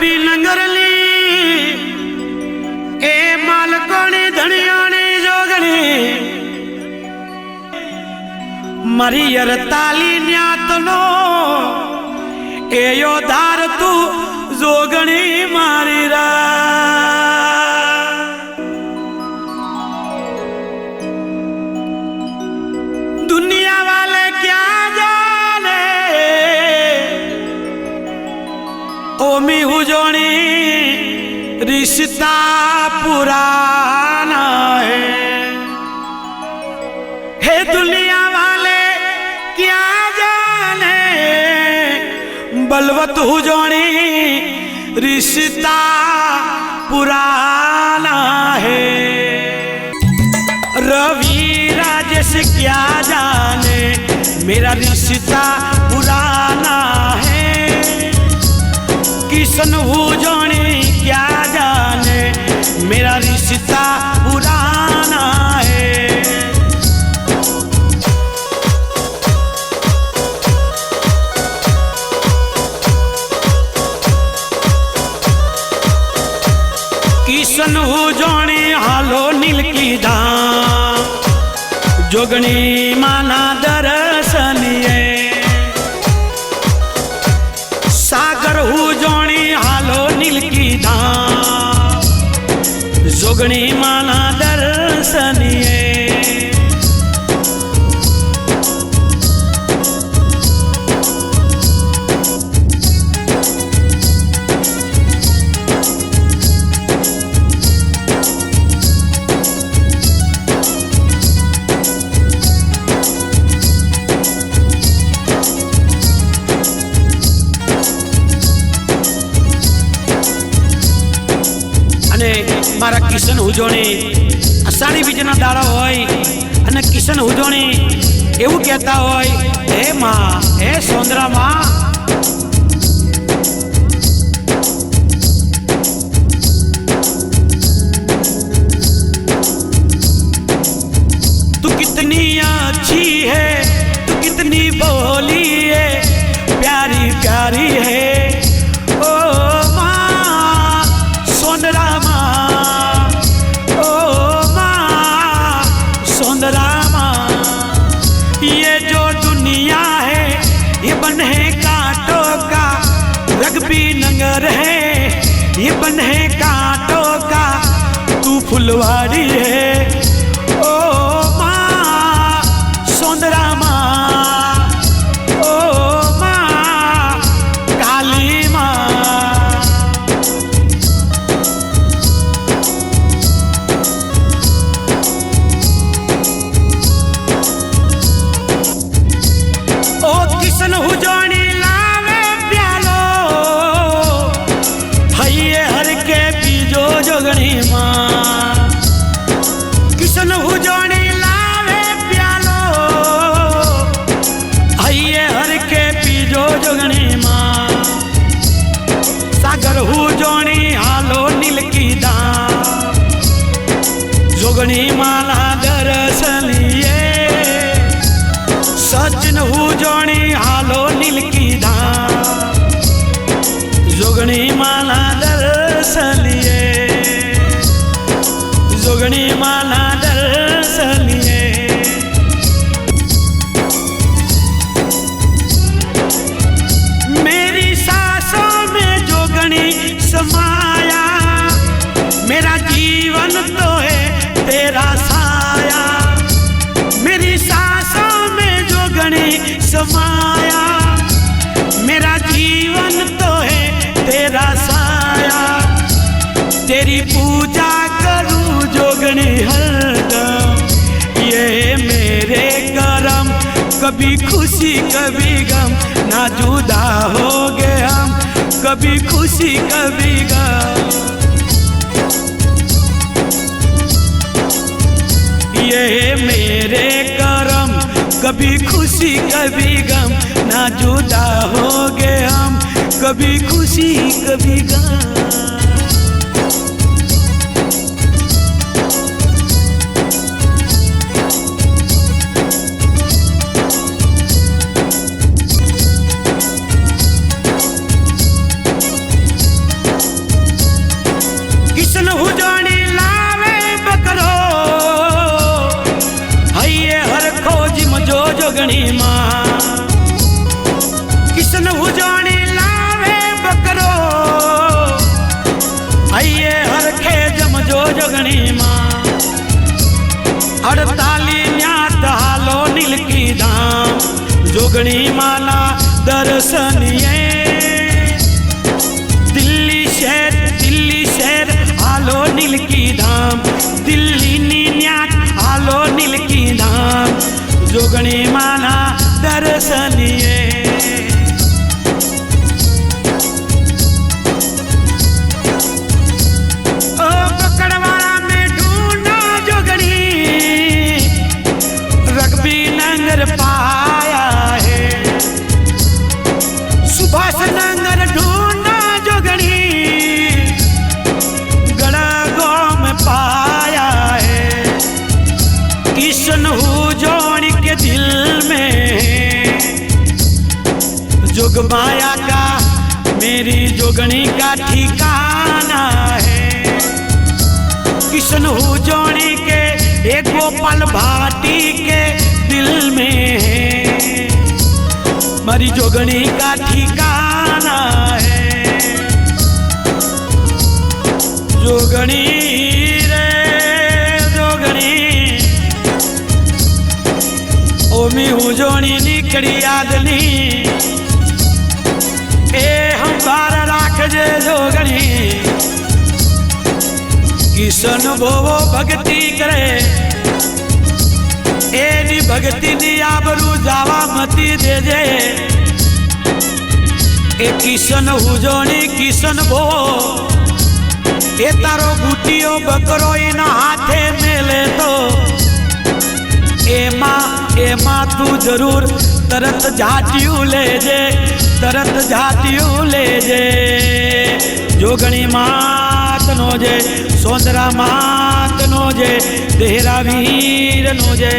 Rugby नंगरली ए मालकोनी धनियानी जोगणी मरी अरताली न्यातनो ए योधार तू जोगणी मारी रा दुनिया वाले क्या जाने ओमी हुजोनी रिश्ता पुराना है दुनिया वाले क्या जाने बलवत हुजोनी रिश्ता पुराना है रवि राजेश क्या जाने मेरा रिश्ता पुराना है किशन हुजोनी क्या जाने मेरा रिश्ता पुराना है किशन हुजोनी हालो नील की धाम जोगणी माना दर्शनिए सागर हुजोनी हालो नील की धाम जोगणी माना दर्शनिए मारा किशन हुजोनी अषाढ़ी बीजना दाड़ा होय अने किशन हुजोनी एवं कहता होय हे मां हे सोंदरा मां तू कितनी अच्छी है तू कितनी भोली है प्यारी प्यारी है ओ मां सोंदरा ये जो दुनिया है ये बन है कांटों का रगबी नंगर है ये बन है कांटों का तू फुलवारी है ओ माँ सोंदरा माँ ओ माँ काली माँ किशन हुजोनी लावे प्यालो हइये हर के पीजो जोगणी मां किशन हुजोनी लावे प्यालो हइये हर के पीजो जोगणी मां सागर हुजोनी हालो नील की दाम जोगणी माला दर्शनिए सचिन हुजोनी हालो नील की धाम जोगणी माला दर्शनिए जोगणी माला दर्शनिए मेरी सांसों में जोगणी समाया मेरा जीवन तो है तेरा साया मेरी सांसों जोगणी समाया मेरा जीवन तो है तेरा साया तेरी पूजा करूं जोगणी हरदम ये मेरे करम कभी खुशी कभी गम ना जुदा हो गए हम कभी खुशी कभी गम ये मेरे करम कभी खुशी कभी गम ना जुदा हो गए हम कभी खुशी कभी गम जोगणी मां किशन हुजोणी लावे बकरो आइए हरखे जमजो जोगणी मां 48 न्यात हालो नीलकी धाम जोगणी माना दर्शनिए दिल्ली शहर हालो नीलकी धाम दिल्ली नी न्यात हालो नीलकी धाम जोगणी माना दर्शनिए ओ पकड़वाड़ा में ढूंढा जोगणी रग्बी नंगर पाया है सुभाष नंगर ढूंढा जोगणी गड़गो में पाया है किशन हुजोणी के दिल में जोग माया का मेरी जोगणी का ठिकाना है किशन हुजोणी के एक गोपाल भाटी के दिल में है मारी जोगणी का ठिकाना है जोगणी रे जोगणी ओमी हुजोणी निकड़ी आदनी ए हम बार राख जे जोगणी किशन भोवो भक्ति करे एनी भक्ति नी आबरू जावा मती दे जे ए किशन हुजोणी किशन भो ए तारो गुटियो बकरो इना हाथे मेले तो एमा तू जरूर तरत झाटियू ले जे तरत झाटियू ले जे जोगणी मात नो जे सोंदरा मात नो जे देहरा वीर नो जे।